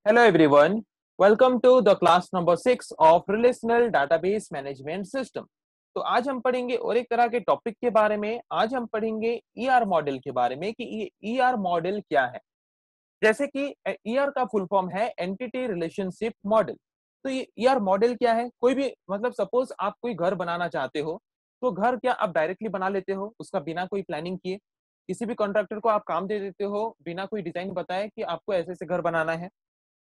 Hello everyone, welcome to the class number 6 of Relational Database Management System। तो आज हम पढ़ेंगे और एक तरह के टॉपिक के बारे में। आज हम पढ़ेंगे ईआर मॉडल के बारे में कि ये ईआर मॉडल क्या है। जैसे कि ईआर का फुल फॉर्म है एंटिटी रिलेशनशिप मॉडल। तो ये ईआर मॉडल क्या है? कोई भी मतलब सपोज आप कोई घर बनाना चाहते हो, तो घर क्या आप डायरेक्टली बना लेते हो उसका बिना कोई प्लानिंग किए? किसी भी कॉन्ट्रैक्टर को आप काम दे देते हो बिना कोई डिजाइन बताए कि आपको ऐसे ऐसे घर बनाना है।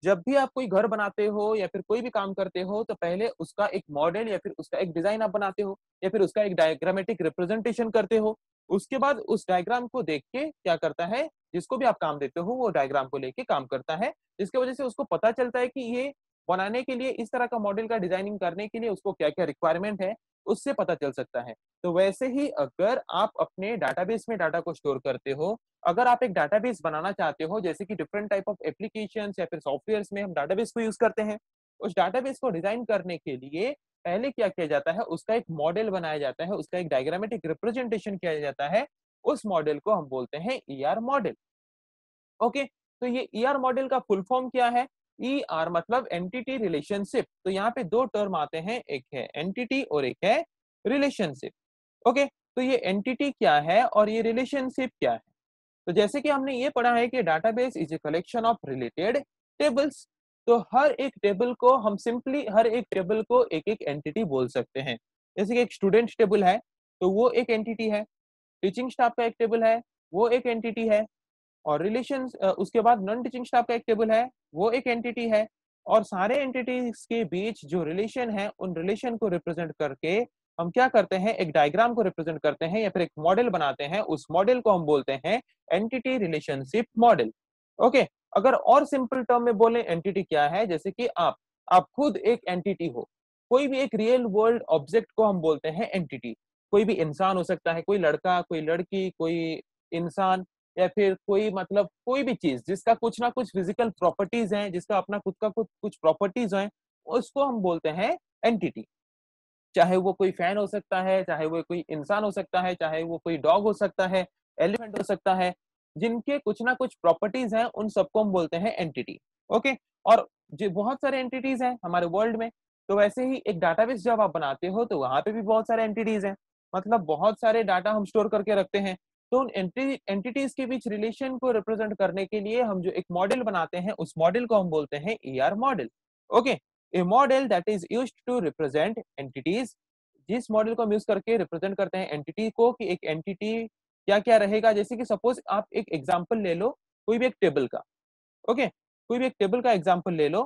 जब भी आप कोई घर बनाते हो या फिर कोई भी काम करते हो तो पहले उसका एक मॉडल या फिर उसका एक डिजाइन आप बनाते हो या फिर उसका एक डायग्रामेटिक रिप्रेजेंटेशन करते हो। उसके बाद उस डायग्राम को देख के क्या करता है, जिसको भी आप काम देते हो वो डायग्राम को लेके काम करता है, जिसकी वजह से उसको पता चलता है कि ये बनाने के लिए इस तरह का मॉडल का डिजाइनिंग करने के लिए उसको क्या क्या रिक्वायरमेंट है, उससे पता चल सकता है। तो वैसे ही अगर आप अपने डाटाबेस में डाटा को स्टोर करते हो, अगर आप एक डाटाबेस बनाना चाहते हो, जैसे कि डिफरेंट टाइप ऑफ एप्लीकेशंस या फिर सॉफ्टवेयर्स में हम डाटाबेस को यूज करते हैं, उस डाटाबेस को डिजाइन करने के लिए पहले क्या किया जाता है, उसका एक मॉडल बनाया जाता है, उसका एक डायग्रामेटिक रिप्रेजेंटेशन किया जाता है। उस मॉडल को हम बोलते हैं ईआर मॉडल। ओके, तो ये ईआर मॉडल का फुल फॉर्म क्या है? ईआर मतलब एंटिटी रिलेशनशिप। तो यहाँ पे दो टर्म आते हैं, एक है एंटिटी और एक है रिलेशनशिप। ओके, तो ये एंटिटी क्या है और ये रिलेशनशिप क्या है? तो जैसे कि हमने ये पढ़ा है कि database is a collection of related tables. तो हर एक टेबल को हम सिंपली हर एक टेबल को एक एक एंटिटी बोल सकते हैं। जैसे कि एक स्टूडेंट टेबल है तो वो एक एंटिटी है, टीचिंग स्टाफ का एक टेबल है वो एक एंटिटी है, और रिलेशन उसके बाद नॉन टीचिंग स्टाफ का एक टेबल है वो एक एंटिटी है। और सारे एंटिटीज के बीच जो रिलेशन है उन रिलेशन को रिप्रेजेंट करके हम क्या करते हैं, एक डायग्राम को रिप्रेजेंट करते हैं या फिर एक मॉडल बनाते हैं। उस मॉडल को हम बोलते हैं एंटिटी रिलेशनशिप मॉडल। ओके, अगर और सिंपल टर्म में बोले एंटिटी क्या है, जैसे कि आप खुद एक एंटिटी हो। कोई भी एक रियल वर्ल्ड ऑब्जेक्ट को हम बोलते हैं एंटिटी। कोई भी इंसान हो सकता है, कोई लड़का कोई लड़की कोई इंसान, या फिर कोई मतलब कोई भी चीज जिसका कुछ ना कुछ फिजिकल प्रॉपर्टीज हैं, जिसका अपना खुद का कुछ प्रॉपर्टीज हैं, उसको हम बोलते हैं एंटिटी। चाहे वो कोई फैन हो सकता है, चाहे वो कोई इंसान हो सकता है, चाहे वो कोई डॉग हो सकता है, एलिफेंट हो सकता है, जिनके कुछ ना कुछ प्रॉपर्टीज हैं उन सबको हम बोलते हैं एंटिटी। ओके, और जो बहुत सारे एंटिटीज हैं हमारे वर्ल्ड में, तो वैसे ही एक डाटाबेस जब आप बनाते हो तो वहां पे भी बहुत सारे एंटिटीज हैं, मतलब बहुत सारे डाटा हम स्टोर करके रखते हैं। तो उन एंटिटीज के बीच रिलेशन को रिप्रेजेंट करने के लिए हम जो एक मॉडल बनाते हैं उस मॉडल को हम बोलते हैं ER model. Okay, a model that is used to represent entities. जिस मॉडल को हम यूज करके रिप्रेजेंट करते हैं एंटिटी को, कि एक एंटिटी क्या क्या रहेगा। जैसे कि सपोज आप एक एग्जांपल ले लो, कोई भी एक टेबल का। ओके, कोई भी एक टेबल का एग्जांपल ले लो,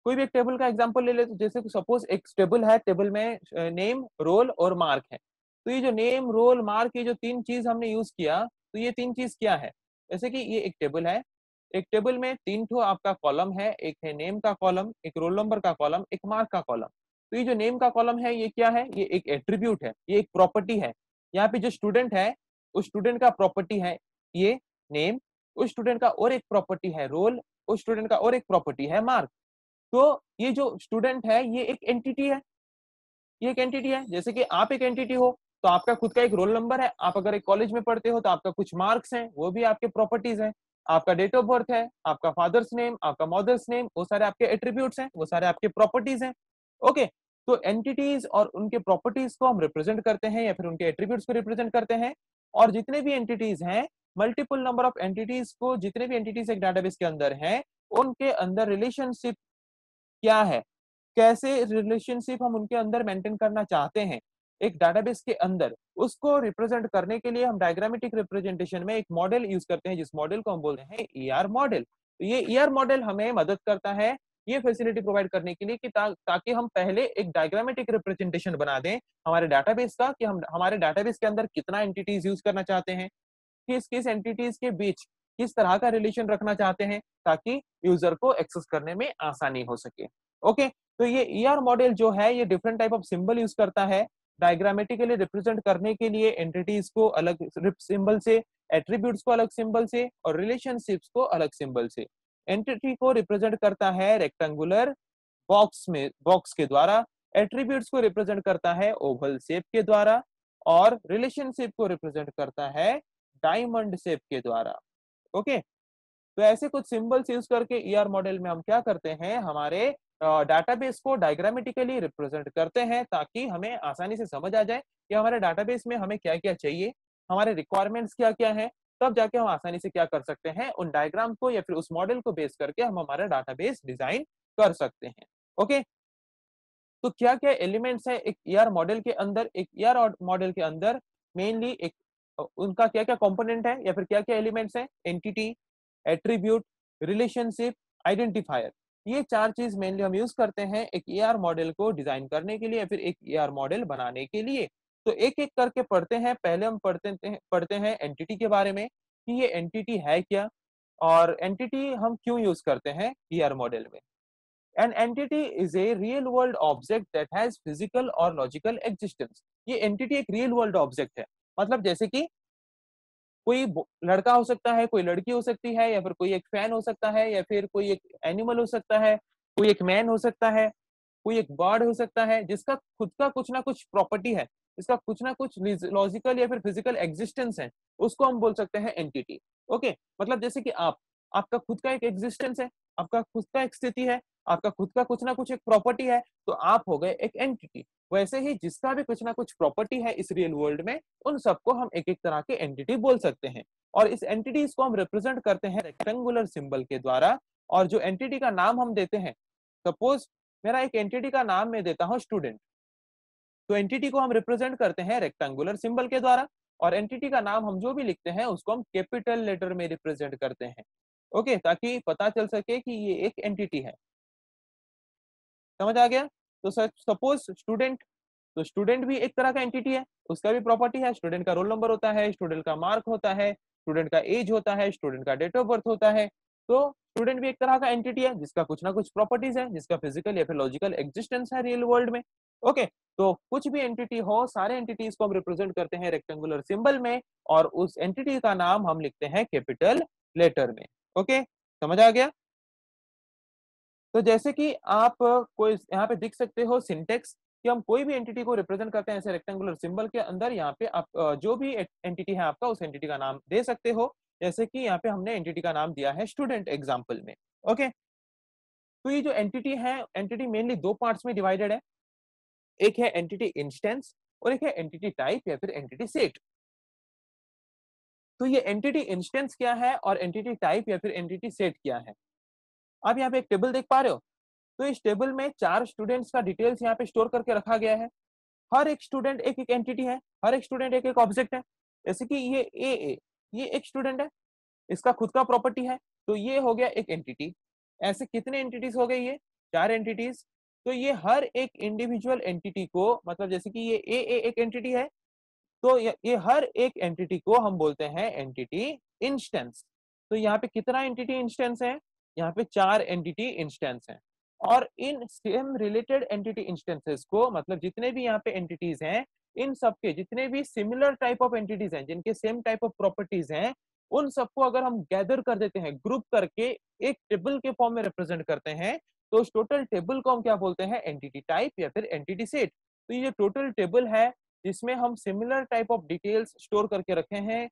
कोई भी एक टेबल का एग्जांपल ले ले। तो जैसे कि सपोज एक टेबल है, टेबल में नेम रोल और मार्क है। तो ये जो नेम रोल मार्क, ये जो तीन चीज हमने यूज किया, तो ये तीन चीज क्या है? जैसे कि ये एक टेबल है, एक टेबल में तीन ठो आपका कॉलम है, एक है नेम का कॉलम, एक रोल नंबर का कॉलम, एक मार्क का कॉलम। तो ये जो नेम का कॉलम है ये क्या है? ये एक एट्रीब्यूट है, ये एक प्रॉपर्टी है। यहाँ पे जो स्टूडेंट है उस स्टूडेंट का प्रॉपर्टी है ये नेम, उस स्टूडेंट का और एक प्रॉपर्टी है रोल, उस स्टूडेंट का और एक प्रॉपर्टी है मार्क। तो ये जो स्टूडेंट है ये एक एंटिटी है, ये एक एंटिटी है। जैसे कि आप एक एंटिटी हो तो आपका खुद का एक रोल नंबर है, आप अगर एक कॉलेज में पढ़ते हो तो आपका कुछ मार्क्स हैं, वो भी आपके प्रॉपर्टीज हैं। आपका डेट ऑफ बर्थ है, आपका फादर्स नेम, आपका मदर्स नेम, वो सारे आपके एट्रीब्यूट्स हैं, वो सारे आपके प्रॉपर्टीज हैं। ओके, तो एंटिटीज और उनके प्रॉपर्टीज को हम रिप्रेजेंट करते हैं या फिर उनके एट्रीब्यूट्स को रिप्रेजेंट करते हैं। और जितने भी एंटिटीज हैं, मल्टीपल नंबर ऑफ एंटिटीज को, जितने भी एंटिटीज एक डाटाबेस के अंदर हैं, उनके अंदर रिलेशनशिप क्या है, कैसे रिलेशनशिप हम उनके अंदर मेंटेन करना चाहते हैं एक डाटाबेस के अंदर, उसको रिप्रेजेंट करने के लिए हम डायग्रामेटिक रिप्रेजेंटेशन में एक मॉडल यूज करते हैं, जिस मॉडल को हम बोलते हैं ईआर मॉडल। तो ये ईआर मॉडल हमें मदद करता है ये फैसिलिटी प्रोवाइड करने के लिए कि ताकि हम पहले एक डायग्रामेटिक रिप्रेजेंटेशन बना दें हमारे डाटाबेस का, कि हम हमारे डाटाबेस के अंदर कितना एंटिटीज यूज करना चाहते हैं, किस किस एंटिटीज के बीच किस तरह का रिलेशन रखना चाहते हैं, ताकि यूजर को एक्सेस करने में आसानी हो सके। ओके, तो ये ईआर मॉडल जो है ये different type of symbol use करता है डायग्रामेटिकली रिप्रेजेंट करने के लिए एंटिटीज को अलग सिंबल से, एट्रीब्यूट्स को अलग सिंबल से और रिलेशनशिप्स को अलग सिंबल से। एंटिटी को रिप्रेजेंट करता है रेक्टेंगुलर बॉक्स के द्वारा, एट्रीब्यूट्स को रिप्रेजेंट करता है ओवल शेप के द्वारा, और रिलेशनशिप को रिप्रेजेंट करता है डायमंड शेप के द्वारा। ओके, तो ऐसे कुछ सिंबल्स यूज करके ईआर मॉडल में हम क्या करते हैं, हमारे डाटाबेस को डायग्रामेटिकली रिप्रेजेंट करते हैं ताकि हमें आसानी से समझ आ जाए कि हमारे डाटाबेस में हमें क्या क्या चाहिए, हमारे रिक्वायरमेंट्स क्या क्या है। तब जाके हम आसानी से क्या कर सकते हैं, उन डायग्राम को या फिर उस मॉडल को बेस करके हम हमारा डाटाबेस डिजाइन कर सकते हैं। ओके, तो क्या क्या एलिमेंट्स है एक ईआर मॉडल के अंदर, एक ईआर मॉडल के अंदर मेनली एक उनका क्या क्या कंपोनेंट है या फिर क्या क्या एलिमेंट्स है, एंटिटी, एट्रीब्यूट, रिलेशनशिप, आइडेंटिफायर। ये चार चीज मेनली हम यूज करते हैं एक ईआर मॉडल को डिजाइन करने के लिए या फिर एक ईआर मॉडल बनाने के लिए। तो एक एक करके पढ़ते हैं। पहले हम पढ़ते हैं एंटिटी के बारे में कि ये एंटिटी है क्या और एंटिटी हम क्यों यूज करते हैं ईआर मॉडल में। An entity is a real world object that has physical or logical existence। ये entity एक real world object है, मतलब जैसे कि कोई लड़का हो सकता है, कोई लड़की हो सकती है, या फिर कोई एक फैन हो सकता है, या फिर कोई एक एनिमल हो सकता है, कोई एक मैन हो सकता है, कोई एक बर्ड हो सकता है जिसका खुद का कुछ ना कुछ प्रॉपर्टी है, इसका कुछ ना कुछ लॉजिकल या फिर फिजिकल एग्जिस्टेंस है, उसको हम बोल सकते हैं एंटिटी। ओके, मतलब जैसे कि आपका खुद का एक एग्जिस्टेंस है, आपका खुद का एक स्थिति है, आपका खुद का कुछ ना कुछ एक प्रॉपर्टी है, तो आप हो गए एक एंटिटी। वैसे ही जिसका भी कुछ ना कुछ प्रॉपर्टी है इस रियल वर्ल्ड में, उन सबको हम एक एक तरह के एंटिटी बोल सकते हैं। और इस एंटिटीज को हम रिप्रेजेंट करते हैं रेक्टेंगुलर सिंबल के द्वारा। और जो एंटिटी का नाम हम देते हैं, सपोज मेरा एक एंटिटी का नाम मैं देता हूं स्टूडेंट, तो एंटिटी को हम रिप्रेजेंट करते हैं रेक्टेंगुलर सिंबल के द्वारा। और एंटिटी का नाम हम जो भी लिखते हैं उसको हम कैपिटल लेटर में रिप्रेजेंट करते हैं। ओके, ताकि पता चल सके कि ये एक एंटिटी है। समझ आ गया? तो सपोज स्टूडेंट, तो स्टूडेंट भी एक तरह का एंटिटी है, उसका भी प्रॉपर्टी है। स्टूडेंट का रोल नंबर होता है, स्टूडेंट का मार्क होता है, स्टूडेंट का एज होता है, स्टूडेंट का डेट ऑफ बर्थ होता है। तो स्टूडेंट भी एक तरह का एंटिटी है जिसका कुछ ना कुछ प्रॉपर्टीज है, जिसका फिजिकल या फिर लॉजिकल एग्जिस्टेंस है रियल वर्ल्ड में। ओके, तो कुछ भी एंटिटी हो, सारे एंटिटीज को हम रिप्रेजेंट करते हैं रेक्टेंगुलर सिंबल में, और उस एंटिटी का नाम हम लिखते हैं कैपिटल लेटर में। ओके, समझ आ गया? तो जैसे कि आप कोई यहाँ पे दिख सकते हो सिंटेक्स कि हम कोई भी एंटिटी को रिप्रेजेंट करते हैं ऐसे रेक्टेंगुलर सिंबल के अंदर। यहाँ पे आप जो भी एंटिटी है आपका, उस एंटिटी का नाम दे सकते हो। जैसे कि यहाँ पे हमने एंटिटी का नाम दिया है स्टूडेंट एग्जाम्पल में। ओके, तो ये जो एंटिटी है, एंटिटी मेनली दो पार्ट्स में डिवाइडेड है। एक है एंटिटी इंस्टेंस और एक है एंटिटी टाइप या फिर एंटिटी सेट। तो ये एंटिटी इंस्टेंस क्या है और एंटिटी टाइप या फिर एंटिटी सेट क्या है, आप यहाँ पे एक टेबल देख पा रहे हो। तो इस टेबल में चार स्टूडेंट्स का डिटेल्स यहाँ पे स्टोर करके रखा गया है। हर एक स्टूडेंट एक एक एंटिटी है, हर एक स्टूडेंट एक एक ऑब्जेक्ट है। जैसे कि ये एक स्टूडेंट है, इसका खुद का प्रॉपर्टी है, तो ये हो गया एक एंटिटी। ऐसे कितने एंटिटीज हो गई, ये चार एंटिटीज। तो ये हर एक इंडिविजुअल एंटिटी को, मतलब जैसे कि ये ए एक एंटिटी है, तो ये हर एक एंटिटी को हम बोलते हैं एंटिटी इंस्टेंस। तो यहाँ पे कितना एंटिटी इंस्टेंस है, यहाँ पे चार एंटिटी इंस्टेंस हैं। और in same related entity instances को, मतलब जितने भी यहाँ पे एंटिटीज हैं, इन सबके जितने भी सिमिलर टाइप ऑफ एंटिटीज हैं, जिनके सेम टाइप ऑफ प्रॉपर्टीज हैं, उन सबको अगर हम गैदर कर देते हैं, ग्रुप करके एक टेबल के फॉर्म में रिप्रेजेंट करते हैं, तो उस टोटल टेबल को हम क्या बोलते हैं, एंटिटी टाइप या फिर एंटिटी सेट। तो ये जो टोटल टेबल है जिसमें हम similar type of details store करके रखे हैं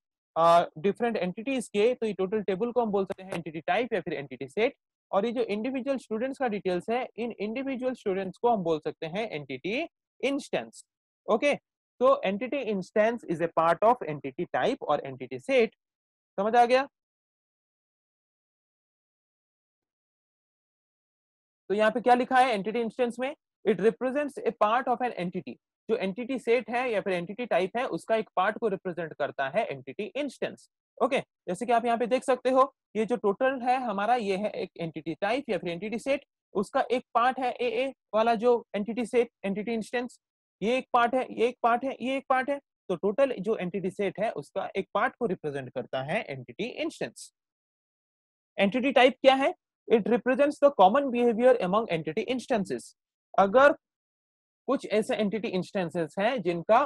डिफरेंट एंटिटीज के, तो ये टोटल टेबल को हम बोल सकते हैं एंटिटी टाइप या फिर एंटिटी सेट। और ये जो इंडिविजुअल स्टूडेंट्स का डिटेल्स है, इन इंडिविजुअल स्टूडेंट्स को हम बोल सकते हैं एंटिटी इंस्टेंस। ओके, तो entity instance is a part of entity type और एंटिटी सेट। समझ आ गया? तो यहाँ पे क्या लिखा है एंटिटी इंस्टेंस में, it represents A part of an entity. जो एंटिटी सेट है या फिर एंटिटी टाइप है, उसका एक पार्ट को रिप्रेजेंट करता है एंटिटी इंस्टेंस। ओके, जैसे कि आप यहाँ पे देख सकते हो, ये जो टोटल है हमारा, ये है एक एंटिटी टाइप या फिर एंटिटी सेट। उसका एक पार्ट है ए वाला जो एंटिटी सेट, एंटिटी इंस्टेंस। ये एक पार्ट है, ये एक पार्ट है, ये एक पार्ट है। तो टोटल जो एंटिटी सेट है उसका एक पार्ट को रिप्रेजेंट करता है एंटिटी इंस्टेंस। एंटिटी टाइप क्या है, it represents the common behaviour among entity instances. अगर कुछ ऐसे एंटिटी इंस्टेंसेस हैं जिनका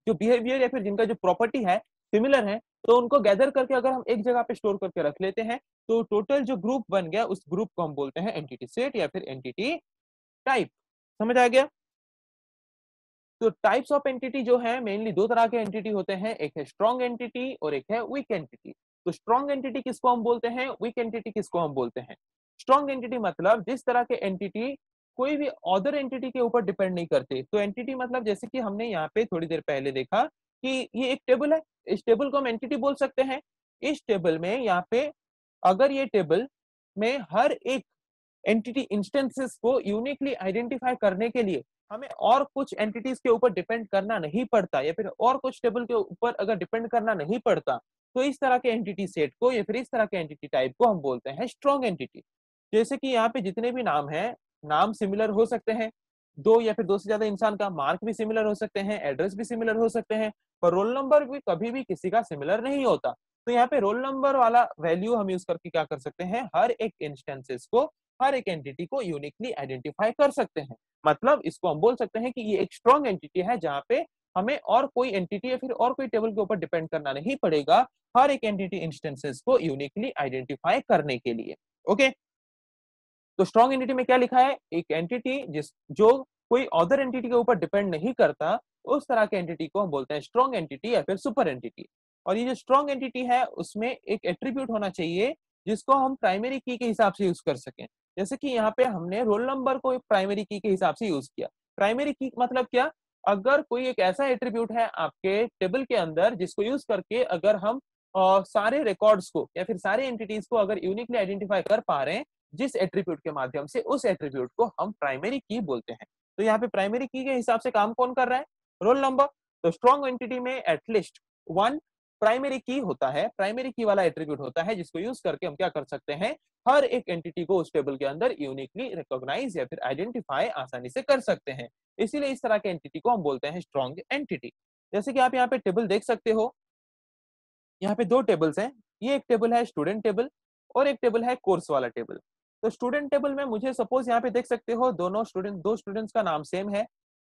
जो बिहेवियर या फिर जिनका जो प्रॉपर्टी है सिमिलर है, तो उनको गैदर करके अगर हम एक जगह पे स्टोर करके रख लेते हैं, तो टोटल जो ग्रुप बन गया उस ग्रुप को हम बोलते हैं एंटिटी सेट या फिर एंटिटी टाइप। समझ आ गया? तो टाइप्स ऑफ एंटिटी जो है, मेनली दो तरह के एंटिटी होते हैं, एक है स्ट्रॉन्ग एंटिटी और एक है वीक एंटिटी। तो स्ट्रॉन्ग एंटिटी किसको हम बोलते हैं, वीक एंटिटी किसको हम बोलते हैं। स्ट्रॉन्ग एंटिटी मतलब जिस तरह के एंटिटी कोई भी अदर एंटिटी के ऊपर डिपेंड नहीं करते। तो एंटिटी मतलब जैसे कि हमने यहाँ पे थोड़ी देर पहले देखा कि ये एक टेबल है, इस टेबल को हम एंटिटी बोल सकते हैं। इस टेबल में यहाँ पे अगर ये टेबल में हर एक एंटिटी इंस्टेंसेस को यूनिकली आइडेंटिफाई करने के लिए हमें और कुछ एंटिटीज के ऊपर डिपेंड करना नहीं पड़ता, या फिर और कुछ टेबल के ऊपर अगर डिपेंड करना नहीं पड़ता, तो इस तरह के एंटिटी सेट को या फिर इस तरह के एंटिटी टाइप को हम बोलते हैं स्ट्रॉन्ग एंटिटी। जैसे कि यहाँ पे जितने भी नाम हैं, नाम सिमिलर हो सकते हैं, दो या फिर दो से ज्यादा इंसान का मार्क भी सिमिलर हो सकते हैं, एड्रेस भी सिमिलर हो सकते हैं, पर रोल नंबर भी कभी भी किसी का सिमिलर नहीं होता। तो यहाँ पे रोल नंबर वाला वैल्यू हम यूज करके क्या कर सकते हैं, हर एक इंस्टेंसेस को, हर एक एंटिटी को यूनिकली आइडेंटिफाई कर सकते हैं। मतलब इसको हम बोल सकते हैं कि ये एक स्ट्रॉन्ग एंटिटी है जहां पे हमें और कोई एंटिटी या फिर और कोई टेबल के ऊपर डिपेंड करना नहीं पड़ेगा हर एक एंटिटी इंस्टेंसेस को यूनिकली आइडेंटिफाई करने के लिए। ओके, तो स्ट्रॉन्ग एंटिटी में क्या लिखा है, एक एंटिटी जिस जो कोई अदर एंटिटी के ऊपर डिपेंड नहीं करता, उस तरह के एंटिटी को हम बोलते हैं स्ट्रॉन्ग एंटिटी या फिर सुपर एंटिटी। और ये जो स्ट्रॉन्ग एंटिटी है उसमें एक एट्रीब्यूट होना चाहिए जिसको हम प्राइमरी की के हिसाब से यूज कर सकें। जैसे कि यहाँ पे हमने रोल नंबर को एक प्राइमरी की के हिसाब से यूज किया। प्राइमरी की मतलब क्या, अगर कोई एक ऐसा एट्रीब्यूट है आपके टेबल के अंदर जिसको यूज करके अगर हम सारे रिकॉर्ड्स को या फिर सारे एंटिटीज को अगर यूनिकली आइडेंटिफाई कर पा रहे हैं जिस एट्रीब्यूट के माध्यम से, उस एट्रीब्यूट को हम प्राइमरी की बोलते हैं। तो यहाँ पे प्राइमरी की के हिसाब से काम कौन कर रहा है, रोल नंबर। तो स्ट्रॉन्ग एंटिटी में एटलीस्ट वन प्राइमरी की होता है, प्राइमरी की वाला एट्रीब्यूट होता है जिसको यूज करके हम क्या कर सकते हैं, हर एक एंटिटी को उस टेबल के अंदर यूनिकली रिकॉग्नाइज या फिर आइडेंटिफाई आसानी से कर सकते हैं। इसीलिए इस तरह के एंटिटी को हम बोलते हैं स्ट्रॉन्ग एंटिटी। जैसे कि आप यहाँ पे टेबल देख सकते हो, यहाँ पे दो टेबल्स हैं। ये एक टेबल है स्टूडेंट टेबल और एक टेबल है कोर्स वाला टेबल। तो स्टूडेंट टेबल में मुझे सपोज यहाँ पे देख सकते हो दो स्टूडेंट्स का नाम सेम है,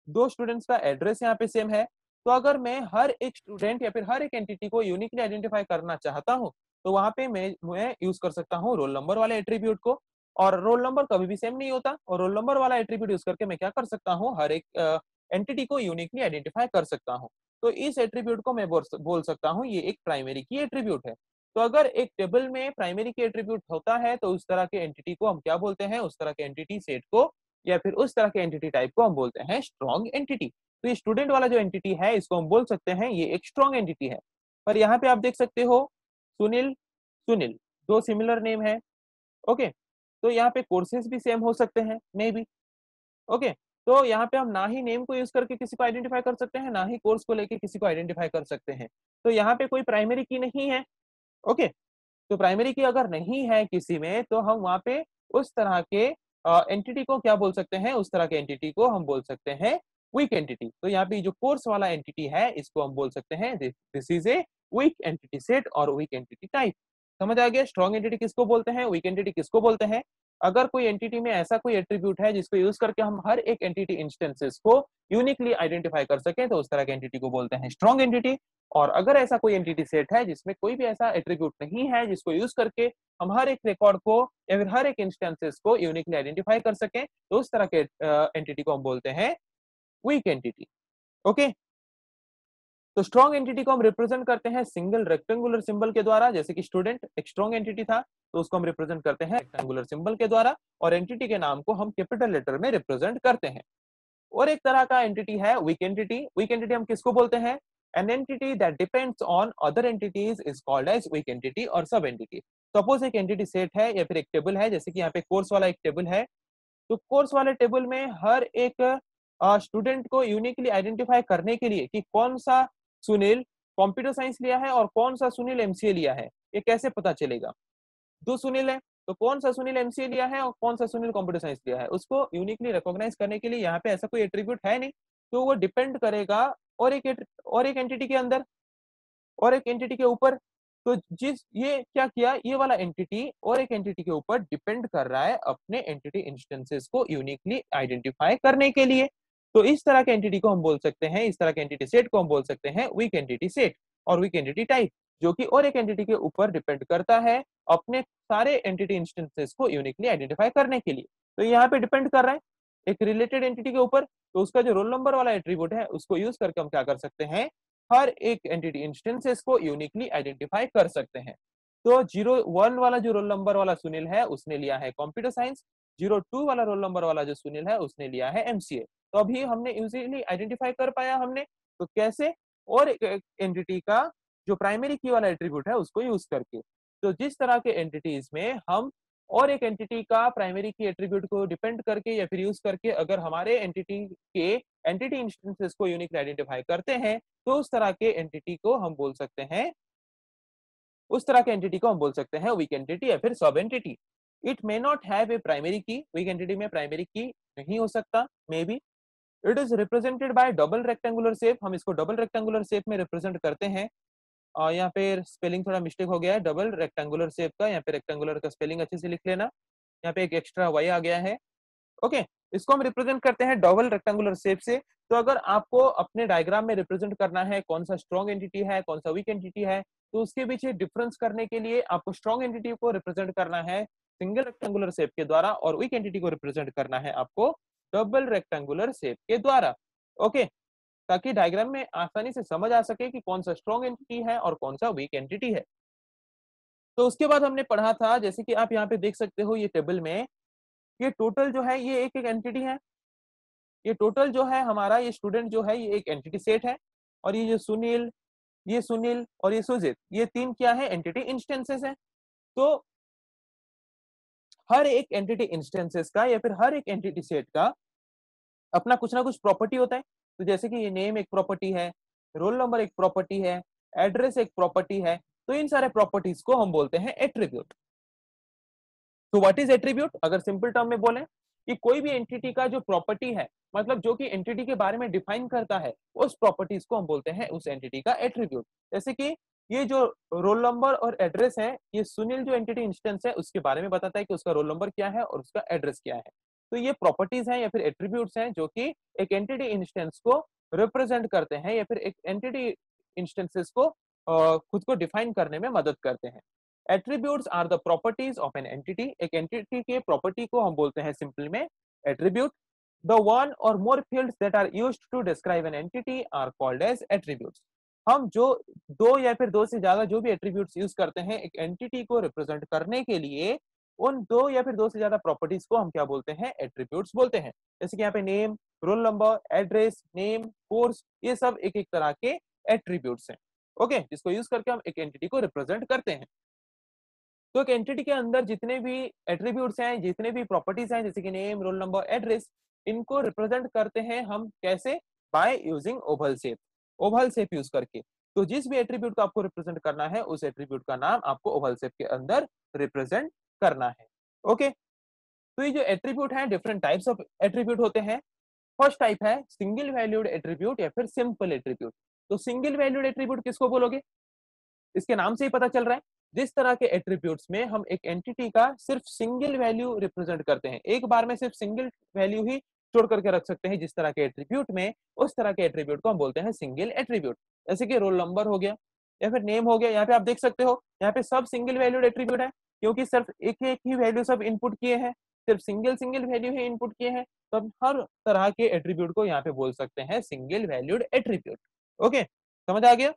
दो स्टूडेंट्स का एड्रेस यहाँ पे सेम है। तो अगर मैं हर एक स्टूडेंट या फिर हर एक एंटिटी को यूनिकली आइडेंटिफाई करना चाहता हूँ, तो वहां पे मैं यूज कर सकता हूँ रोल नंबर वाले एट्रीब्यूट को। और रोल नंबर कभी भी सेम नहीं होता, और रोल नंबर वाला एट्रीब्यूट यूज करके मैं क्या कर सकता हूँ, हर एक एंटिटी को यूनिकली आइडेंटिफाई कर सकता हूँ। तो इस एट्रीब्यूट को मैं बोल सकता हूँ ये एक प्राइमरी की एट्रीब्यूट है। तो अगर एक टेबल में प्राइमरी की एट्रीब्यूट होता है तो उस तरह के एंटिटी को हम क्या बोलते हैं, उस तरह के एंटिटी सेट को या फिर उस तरह के एंटिटी टाइप को हम बोलते हैं स्ट्रॉन्ग एंटिटी। तो ये स्टूडेंट वाला जो एंटिटी है इसको हम बोल सकते हैं ये एक स्ट्रॉन्ग एंटिटी है। पर यहाँ पे आप देख सकते हो सुनील, सुनील, दो सिमिलर नेम है। ओके, तो यहाँ पे कोर्सेज भी सेम हो सकते हैं मे बी। ओके, तो यहाँ पे हम ना ही नेम को यूज करके किसी को आइडेंटिफाई कर सकते हैं, ना ही कोर्स को लेके किसी को आइडेंटिफाई कर सकते हैं। तो यहाँ पे कोई प्राइमरी की नहीं है। ओके, तो प्राइमरी की अगर नहीं है किसी में तो हम वहां पे उस तरह के एंटिटी को क्या बोल सकते हैं, उस तरह के एंटिटी को हम बोल सकते हैं वीक एंटिटी। तो यहाँ पे जो कोर्स वाला एंटिटी है इसको हम बोल सकते हैं this is a weak entity set और वीक एंटिटी टाइप। समझ आ गया, स्ट्रॉन्ग एंटिटी किसको बोलते हैं, वीक एंटिटी किसको बोलते हैं। अगर कोई एंटिटी में ऐसा कोई एट्रीब्यूट है जिसको यूज करके हम हर एक एंटिटी इंस्टेंसेस को यूनिकली आइडेंटिफाई कर सकें तो उस तरह के एंटिटी को बोलते हैं स्ट्रॉन्ग एंटिटी। और अगर ऐसा कोई एंटिटी सेट है जिसमें कोई भी ऐसा एट्रीब्यूट नहीं है जिसको यूज करके हम हर एक रिकॉर्ड को या फिर हर एक इंस्टेंसेस को यूनिकली आइडेंटिफाई कर सकें तो उस तरह के एंटिटी को हम बोलते हैं वीक एंटिटी। ओके, तो स्ट्रॉन्ग एंटिटी को हम रिप्रेजेंट करते हैं सिंगल रेक्टेंगुलर सिंबल के द्वारा। जैसे कि स्टूडेंट एक स्ट्रॉन्ग एंटिटी था तो उसको हम रिप्रेजेंट करते हैं रेक्टेंगुलर सिंबल के द्वारा, और एंटिटी के नाम को हम कैपिटल लेटर में रिप्रेजेंट करते हैं। और एक तरह का एंटिटी है वीक एंटिटी। वीक एंटिटी हम किसको बोलते हैं, an entity that depends on other entities is called as weak entity और सब एंटिटी। सपोज एक एंटिटी सेट है या फिर एक टेबल है, जैसे कि यहाँ पे कोर्स वाला एक टेबल है। तो कोर्स वाले टेबल में हर एक स्टूडेंट को यूनिकली आइडेंटिफाई करने के लिए कि कौन सा सुनील कंप्यूटर साइंस लिया है और कौन सा सुनील एमसीए लिया है, ये कैसे पता चलेगा। दो सुनील है तो कौन सा सुनील एमसीए लिया है और कौन सा सुनील कंप्यूटर साइंस लिया है, उसको यूनिकली रिकॉग्नाइज करने के लिए यहाँ पे ऐसा कोई एट्रीब्यूट है नहीं। तो वो डिपेंड करेगा और एक एंटिटी के अंदर और एक एंटिटी के ऊपर। तो जिस ये क्या किया, ये वाला एंटिटी और एक एंटिटी के ऊपर डिपेंड कर रहा है अपने एंटिटी इंस्टेंसेस को यूनिकली आइडेंटिफाई करने के लिए। तो इस तरह के एंटिटी को हम बोल सकते हैं, इस तरह के एंटिटी सेट को हम बोल सकते हैं वीक एंटिटी सेट और वीक एंटिटी टाइप, जो कि और एक एंटिटी के ऊपर डिपेंड करता है अपने सारे एंटिटी इंस्टेंसेस को यूनिकली आइडेंटिफाई करने के लिए। तो यहाँ पे डिपेंड कर रहा है एक रिलेटेड एंटिटी के ऊपर, तो उसका जो रोल नंबर वाला एट्रीब्यूट है उसको यूज करके हम क्या कर सकते हैं, हर एक एंटिटी इंस्टेंसेस को यूनिकली आइडेंटिफाई कर सकते हैं। तो 01 वाला जो रोल नंबर वाला सुनील है उसने लिया है कंप्यूटर साइंस, 02 वाला रोल नंबर वाला जो सुनील है उसने लिया है एमसीए। तो अभी हमने इजीली आइडेंटिफाई कर पाया हमने, तो कैसे, और एक एंटिटी का जो प्राइमरी की वाला एट्रीब्यूट है उसको यूज करके। तो जिस तरह के एंटिटीज में हम और एक एंटिटी का प्राइमरी की एट्रीब्यूट को डिपेंड करके या फिर यूज करके अगर हमारे एंटिटी के एंटिटी इंस्टेंसेस को यूनिक आइडेंटिफाई करते हैं, तो उस तरह के एंटिटी को हम बोल सकते हैं, उस तरह के एंटिटी को हम बोल सकते हैं वीक एंटिटी या फिर सब entity. It may not have a primary की, वीक एंटिटी में प्राइमरी की नहीं हो सकता, may be. It is represented by double rectangular shape, हम इसको डबल रेक्टेंगुलर शेप में रिप्रेजेंट करते हैं। और यहाँ पे स्पेलिंग थोड़ा मिस्टेक हो गया है डबल रेक्टेंगुलर शेप का, यहाँ पे रेक्टेंगुलर का स्पेलिंग अच्छे से लिख लेना, यहाँ पे एक एक्स्ट्रा वाई आ गया है। ओके, इसको हम रिप्रेजेंट करते हैं डबल रेक्टेंगुलर शेप से। तो अगर आपको अपने डायग्राम में रिप्रेजेंट करना है कौन सा स्ट्रॉन्ग एंटिटी है कौन सा वीक एंटिटी है, तो उसके पीछे डिफरेंस करने के लिए आपको स्ट्रॉन्ग एंटिटी को रिप्रेजेंट करना है सिंगल रेक्टेंगुलर शेप के द्वारा, और वीक एंटिटी को रिप्रेजेंट करना है आपको डबल रेक्टेंगुलर शेप के द्वारा। ओके, ताकि डायग्राम में आसानी से समझ आ सके कि कौन सा स्ट्रॉन्ग एंटिटी है और कौन सा वीक एंटिटी है। तो उसके बाद हमने पढ़ा था, जैसे कि आप यहाँ पे देख सकते हो ये टेबल में, ये टोटल जो है ये एक एक एंटिटी है, ये टोटल जो है हमारा ये स्टूडेंट जो है ये एक एंटिटी सेट है, और ये जो सुनील, ये सुनील और ये सुजित, ये तीन क्या है, एंटिटी इंस्टेंसेस है। तो हर एक एंटिटी इंस्टेंसेस का या फिर हर एक एंटिटी सेट का अपना कुछ ना कुछ प्रॉपर्टी होता है। तो जैसे कि ये नेम एक प्रॉपर्टी है, रोल नंबर एक प्रॉपर्टी है, एड्रेस एक प्रॉपर्टी है, तो इन सारे प्रॉपर्टीज को हम बोलते हैं एट्रीब्यूट। तो व्हाट इज एट्रीब्यूट, अगर सिंपल टर्म में बोले कि कोई भी एंटिटी का जो प्रॉपर्टी है, मतलब जो कि एंटिटी के बारे में डिफाइन करता है, उस प्रॉपर्टीज को हम बोलते हैं उस एंटिटी का एट्रीब्यूट। जैसे कि ये जो रोल नंबर और एड्रेस है, ये सुनील जो एंटिटी इंस्टेंस है उसके बारे में बताता है कि उसका रोल नंबर क्या है और उसका एड्रेस क्या है। तो ये प्रॉपर्टीज हैं या फिर एट्रीब्यूट्स हैं जो कि एक एंटिटी इंस्टेंस को रिप्रेजेंट करते हैं या फिर एक एंटिटी इंस्टेंसेस को खुद को डिफाइन करने में मदद करते हैं। Attributes are the properties of an entity, एक एंटिटी के प्रॉपर्टी को हम बोलते हैं सिंपल में attribute. The one or more fields that are used to describe an entity are called as attributes. हम जो दो या फिर दो से ज्यादा जो भी एट्रीब्यूट्स यूज करते हैं एक एंटिटी को रिप्रेजेंट करने के लिए, उन दो या फिर दो से ज्यादा प्रॉपर्टीज को हम क्या बोलते हैं, एट्रीब्यूट्स बोलते हैं। जैसे कि यहाँ पे name, roll number, address, name, course, ये सब एक एक तरह के एट्रीब्यूट्स हैं। ओके, जिसको यूज करके हम एक एंटिटी को रिप्रेजेंट करते हैं। तो एक एंटिटी के अंदर जितने भी एट्रीब्यूट्स हैं, जितने भी प्रॉपर्टीज हैं, जैसे कि नेम, रोल नंबर, एड्रेस, इनको रिप्रेजेंट करते हैं हम कैसे, by using Oval shape, Oval shape use करके। तो जिस भी एट्रीब्यूट को आपको रिप्रेजेंट करना है उस एट्रीब्यूट का नाम आपको ओवल शेप के अंदर रिप्रेजेंट करना है। ओके, तो ये जो एट्रीब्यूट है, डिफरेंट टाइप्स ऑफ एट्रीब्यूट होते हैं। फर्स्ट टाइप है सिंगल वैल्यूड एट्रीब्यूट या फिर सिंपल एट्रीब्यूट। तो सिंगल वैल्यूड एट्रीब्यूट किसको बोलोगे, इसके नाम से ही पता चल रहा है, जिस तरह के एट्रीब्यूट्स में हम एक एंटिटी का सिर्फ सिंगल वैल्यू रिप्रेजेंट करते हैं, एक बार में सिर्फ सिंगल वैल्यू ही स्टोर करके रख सकते हैं जिस तरह के एट्रीब्यूट में, उस तरह के एट्रीब्यूट को हम बोलते हैं सिंगल एट्रीब्यूट। जैसे कि रोल नंबर हो गया या फिर नेम हो गया, यहाँ पे आप देख सकते हो यहाँ पे सब सिंगल वैल्यूड एट्रीब्यूट है, क्योंकि सिर्फ एक एक ही वैल्यू सब इनपुट किए हैं, सिर्फ सिंगल सिंगल वैल्यू ही इनपुट किए हैं, तो हम हर तरह के एट्रीब्यूट को यहाँ पे बोल सकते हैं सिंगल वैल्यूड एट्रीब्यूट। ओके, समझ आ गया।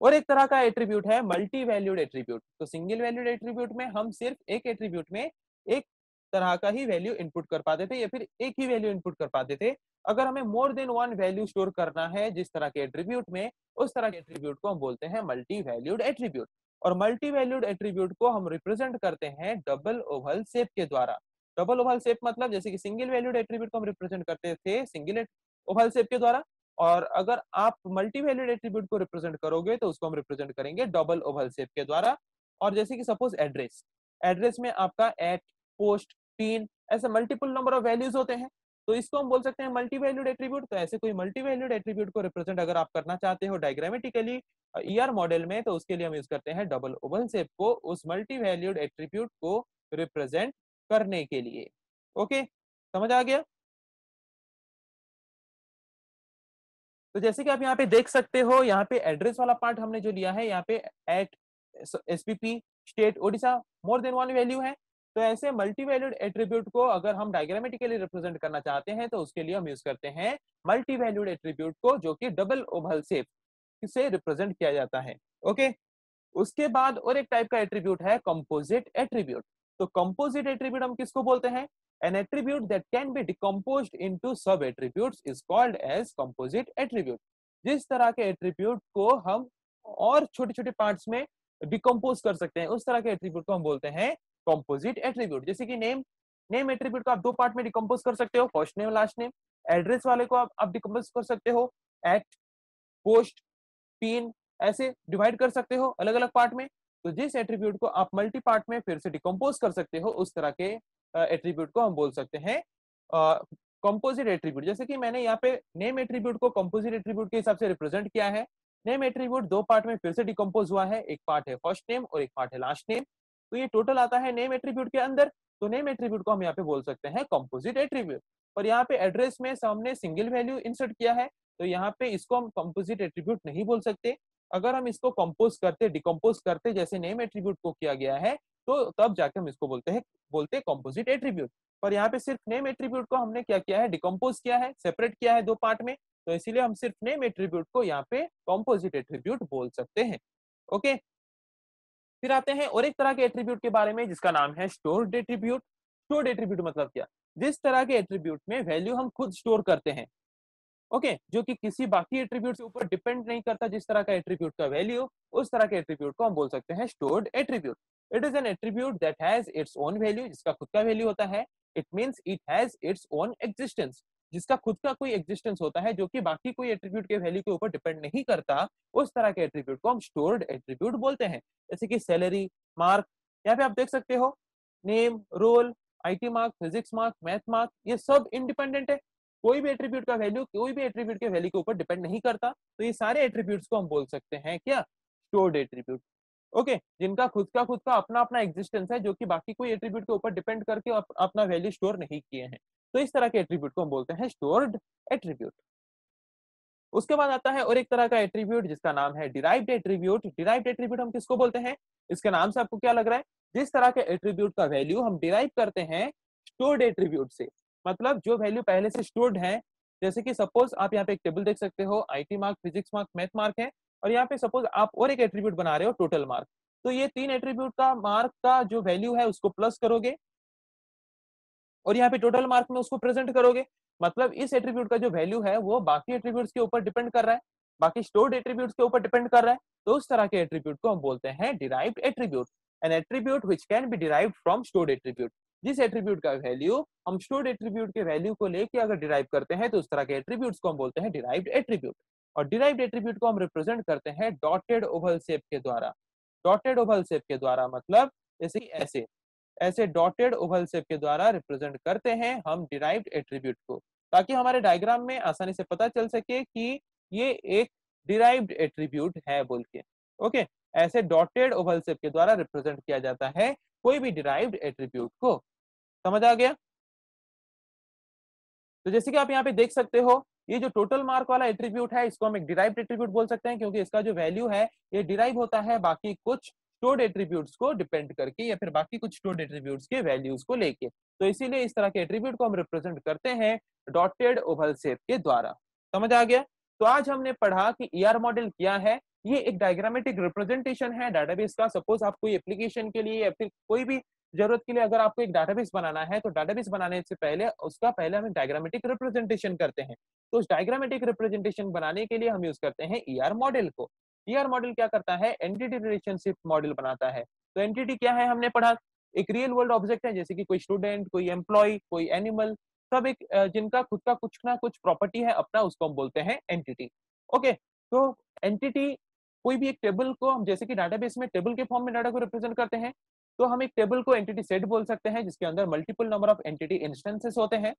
और एक तरह का एट्रीब्यूट है मल्टी वैल्यूड एट्रीब्यूट। तो सिंगल वैल्यूड एट्रीब्यूट में हम सिर्फ एक एट्रीब्यूट में एक तरह का ही वैल्यू इनपुट कर पाते थे या फिर एक ही वैल्यू इनपुट कर पाते थे। अगर हमें मोर देन वन वैल्यू स्टोर करना है जिस तरह के एट्रीब्यूट में, उस तरह के एट्रीब्यूट को हम बोलते हैं मल्टी वैल्यूड एट्रीब्यूट। और मल्टी वैल्यूड एट्रीब्यूट को हम रिप्रेजेंट करते हैं डबल ओवल शेप के द्वारा। डबल ओवल शेप मतलब जैसे कि सिंगल वैल्यूड एट्रीब्यूट को हम रिप्रेजेंट करते थे सिंगल ओवल शेप के द्वारा, और अगर आप मल्टी वैल्यूड एट्रीब्यूट को रिप्रेजेंट करोगे तो उसको हम रिप्रेजेंट करेंगे डबल ओवल शेप के द्वारा। और जैसे कि सपोज एड्रेस, एड्रेस में आपका एट, पोस्ट, पिन, ऐसे मल्टीपल नंबर ऑफ वैल्यूज होते हैं, तो इसको हम बोल सकते हैं मल्टी वैल्यूड एट्रीब्यूट। तो ऐसे कोई मल्टी वैल्यूड एट्रीब्यूट को रिप्रेजेंट अगर आप करना चाहते हो डायग्रामेटिकली ईआर मॉडल में, तो उसके लिए हम यूज करते हैं डबल ओवल शेप को उस मल्टी वैल्यूड एट्रीब्यूट को रिप्रेजेंट करने के लिए। ओके, समझ आ गया। तो जैसे कि आप यहाँ पे देख सकते हो, यहाँ पे एड्रेस वाला पार्ट हमने जो लिया है, यहाँ पे at, SPP, state, Odisha, more than one value है। तो ऐसे मल्टी वैल्यूड एट्रीब्यूट को अगर हम डायग्रामेटिकली रिप्रेजेंट करना चाहते हैं तो उसके लिए हम यूज करते हैं मल्टी वैल्यूड एट्रीब्यूट को, जो कि डबल ओवल शेप से रिप्रेजेंट किया जाता है। ओके, उसके बाद और एक टाइप का एट्रीब्यूट है कंपोजिट एट्रीब्यूट। तो कंपोजिट एट्रीब्यूट हम किसको बोलते हैं? An attribute that can be decomposed into sub attributes is called as composite attribute. जिस तरह के एट्रीब्यूट को हम और छोटे छोटे पार्ट्स में डिकम्पोज कर सकते हैं, उस तरह के एट्रीब्यूट को हम बोलते हैं कंपोजिट एट्रीब्यूट। जैसे कि नेम, नेम एट्रीब्यूट को आप दो पार्ट में डिकम्पोज कर सकते हो, first name last name. Address वाले को आप डिकम्पोज कर सकते हो एट, पोस्ट, पिन, ऐसे डिवाइड कर सकते हो अलग अलग पार्ट में। तो जिस एट्रीब्यूट को आप मल्टी पार्ट में फिर से डिकम्पोज कर सकते हो, उस तरह के एट्रीब्यूट को हम बोल सकते हैं कंपोजिट एट्रीब्यूट। जैसे कि मैंने यहाँ पे नेम एट्रीब्यूट को कंपोजिट एट्रीब्यूट के हिसाब से रिप्रेजेंट किया है। नेम एट्रीब्यूट दो पार्ट में फिर से डिकम्पोज हुआ है, एक पार्ट है फर्स्ट नेम और एक पार्ट है लास्ट नेम। तो ये टोटल आता है नेम एट्रीब्यूट के अंदर। तो नेम एट्रीब्यूट को हम यहाँ पे बोल सकते हैं कंपोजिट एट्रीब्यूट। और यहाँ पे एड्रेस में हमने सिंगल वैल्यू इंसर्ट किया है, तो यहाँ पे इसको हम कंपोजिट एट्रीब्यूट नहीं बोल सकते। अगर हम इसको कंपोज करते, डिकम्पोज करते जैसे नेम एट्रीब्यूट को किया गया है, तो तब जाके हम इसको बोलते कंपोजिट एट्रीब्यूट। पर यहाँ पे सिर्फ नेम एट्रीब्यूट को हमने क्या किया है, डिकम्पोज किया है, सेपरेट किया है दो पार्ट में। तो इसीलिए हम सिर्फ नेम एट्रीब्यूट को यहाँ पे कंपोजिट एट्रीब्यूट बोल सकते हैं। ओके, फिर आते हैं और एक तरह के एट्रीब्यूट के बारे में जिसका नाम है स्टोर्ड एट्रीब्यूट। स्टोर्ड एट्रीब्यूट मतलब क्या? जिस तरह के एट्रीब्यूट में वैल्यू हम खुद स्टोर करते हैं, ओके, जो कि किसी बाकी एट्रीब्यूट के ऊपर डिपेंड नहीं करता, जिस तरह का एट्रीब्यूट का वैल्यू, उस तरह के एट्रीब्यूट को हम बोल सकते हैं stored attribute. It is an attribute that has its own value, जिसका खुद का वैल्यू होता है। It means it has its own existence, जिसका खुद का कोई एग्जिस्टेंस होता है, जो कि बाकी कोई एट्रीब्यूट के वैल्यू के ऊपर डिपेंड नहीं करता। उस तरह के एट्रीब्यूट को हम स्टोर्ड एट्रीब्यूट बोलते हैं। जैसे कि सैलरी, मार्क, यहाँ पे आप देख सकते हो name, roll, IT mark, physics mark, math mark, ये सब इंडिपेंडेंट है। कोई भी एट्रीब्यूट का वैल्यू कोई भी एट्रीब्यूट के वैल्यू के ऊपर डिपेंड नहीं करता। तो ये सारे एट्रीब्यूट्स को हम बोल सकते हैं क्या? Stored attribute. ओके, जिनका खुद का अपना अपना एग्जिस्टेंस है, जो कि बाकी कोई एट्रीब्यूट के ऊपर डिपेंड करके अपना वैल्यू स्टोर नहीं किए हैं। तो इस तरह के एट्रीब्यूट को हम बोलते हैं स्टोर्ड एट्रीब्यूट। उसके बाद आता है और एक तरह का एट्रीब्यूट जिसका नाम है डिराइव्ड एट्रीब्यूट। डिराइव्ड एट्रीब्यूट हम किसको बोलते हैं? इसके नाम से आपको क्या लग रहा है? जिस तरह के एट्रीब्यूट का वैल्यू हम डिराइव करते हैं स्टोर्ड एट्रीब्यूट से, मतलब जो वैल्यू पहले से स्टोर्ड है। जैसे कि सपोज आप यहाँ पे एक टेबल देख सकते हो, IT mark, physics mark, math mark है, और यहाँ पे सपोज आप और एक एट्रीब्यूट बना रहे हो टोटल मार्क। तो ये तीन एट्रीब्यूट का मार्क का जो वैल्यू है उसको प्लस करोगे और यहाँ पे टोटल मार्क में उसको प्रेजेंट करोगे। मतलब इस एट्रीब्यूट का जो वैल्यू है वो बाकी एट्रीब्यूट्स के ऊपर डिपेंड कर रहा है, बाकी स्टोर्ड एट्रीब्यूट्स के ऊपर डिपेंड कर रहा है। तो उस तरह के एट्रीब्यूट को हम बोलते हैं derived attribute. N attribute which can be derived from stored attribute. जिस एट्रीब्यूट का वैल्यू हम स्टोर्ड एट्रीब्यूट के वैल्यू को लेके अगर डिराइव करते हैं, तो उस तरह के एट्रीब्यूट्स को हम बोलते हैं डिराइव्ड एट्रीब्यूट। और डिराइव्ड एट्रीब्यूट को हम रिप्रेजेंट करते हैं डॉटेड ओवल शेप के द्वारा। डॉटेड ओवल शेप के द्वारा मतलब जैसे कि ऐसे ऐसे डॉटेड ओवल शेप के द्वारा रिप्रेजेंट करते हैं हम डिराइव्ड एट्रीब्यूट को, ताकि हमारे डायग्राम में आसानी से पता चल सके कि ये एक डिराइव्ड एट्रीब्यूट है बोल के। ओके, ऐसे डॉटेड ओवल शेप के द्वारा रिप्रेजेंट किया जाता है कोई भी डिराइव्ड एट्रीब्यूट को। समझ आ गया? तो जैसे कि आप यहाँ पे देख सकते हो, ये जो टोटल मार्क वाला एट्रीब्यूट है इसको हम एक डिराइव्ड एट्रीब्यूट बोल सकते हैं, क्योंकि इसका जो वैल्यू है ये डिराइव होता है बाकी कुछ स्टोर्ड एट्रीब्यूट्स को डिपेंड करके, या फिर बाकी कुछ स्टोर्ड एट्रीब्यूट्स के वैल्यूज को लेके। तो इसीलिए इस तरह के एट्रीब्यूट को हम रिप्रेजेंट करते हैं डॉटेड ओवल शेप के द्वारा। समझ आ गया? तो आज हमने पढ़ा कि ईआर मॉडल क्या है। ये एक डायग्रामेटिक रिप्रेजेंटेशन है डाटाबेस का। सपोज आप कोई एप्लीकेशन के लिए या फिर कोई भी जरूरत के लिए अगर आपको एक डाटाबेस बनाना है, तो डाटाबेस बनाने से पहले उसका पहले हम डायग्रामेटिक रिप्रेजेंटेशन करते हैं। तो उस डायग्रामेटिक रिप्रेजेंटेशन बनाने के लिए हम यूज करते हैं ईआर मॉडल को। ईआर मॉडल क्या करता है? एंटिटी रिलेशनशिप मॉडल बनाता है। तो एंटिटी क्या है हमने पढ़ा? एक रियल वर्ल्ड ऑब्जेक्ट है, जैसे कि कोई स्टूडेंट, कोई एम्प्लॉय, कोई एनिमल, सब एक जिनका खुद का कुछ ना कुछ प्रॉपर्टी है अपना, उसको हम बोलते हैं एंटिटी। ओके, तो एंटिटी कोई भी एक टेबल को हम जैसे कि डाटाबेस में टेबल के फॉर्म में डाटा को रिप्रेजेंट करते हैं, तो हम एक टेबल को एंटिटी सेट बोल सकते हैं, जिसके अंदर multiple number of entity instances होते हैं।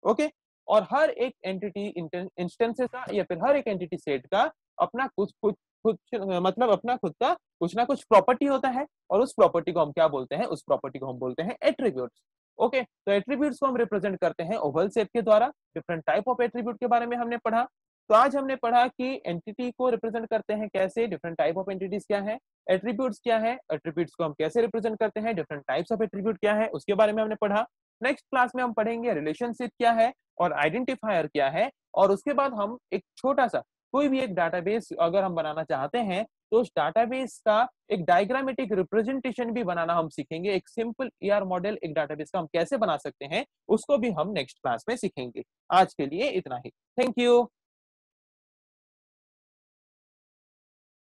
ओके, और हर एक एंटिटी इंस्टेंसेस का या फिर हर एक एंटिटी सेट का अपना कुछ कुछ कुछ मतलब अपना खुद का कुछ ना कुछ प्रॉपर्टी होता है, और उस प्रॉपर्टी को हम क्या बोलते हैं? उस प्रॉपर्टी को हम बोलते हैं एट्रीब्यूट्स। ओके, तो एट्रीब्यूट्स को हम रिप्रेजेंट करते हैं ओवल शेप के द्वारा। डिफरेंट टाइप ऑफ एट्रीब्यूट के बारे में हमने पढ़ा। तो आज हमने पढ़ा कि एंटिटी को रिप्रेजेंट करते हैं कैसे, डिफरेंट टाइप ऑफ एंटिटीज क्या है, एट्रीब्यूट्स क्या है, एट्रीब्यूट्स को हम कैसे रिप्रेजेंट करते हैं, डिफरेंट टाइप्स ऑफ एट्रीब्यूट क्या है, उसके बारे में हमने पढ़ा। नेक्स्ट क्लास में हम पढ़ेंगे रिलेशनशिप क्या है और आइडेंटिफायर क्या है, और उसके बाद हम एक छोटा सा कोई भी एक डाटाबेस अगर हम बनाना चाहते हैं तो उस डाटाबेस का एक डायग्रामेटिक रिप्रेजेंटेशन भी बनाना हम सीखेंगे। एक सिंपल ईआर मॉडल एक डाटाबेस का हम कैसे बना सकते हैं उसको भी हम नेक्स्ट क्लास में सीखेंगे। आज के लिए इतना ही। Thank you.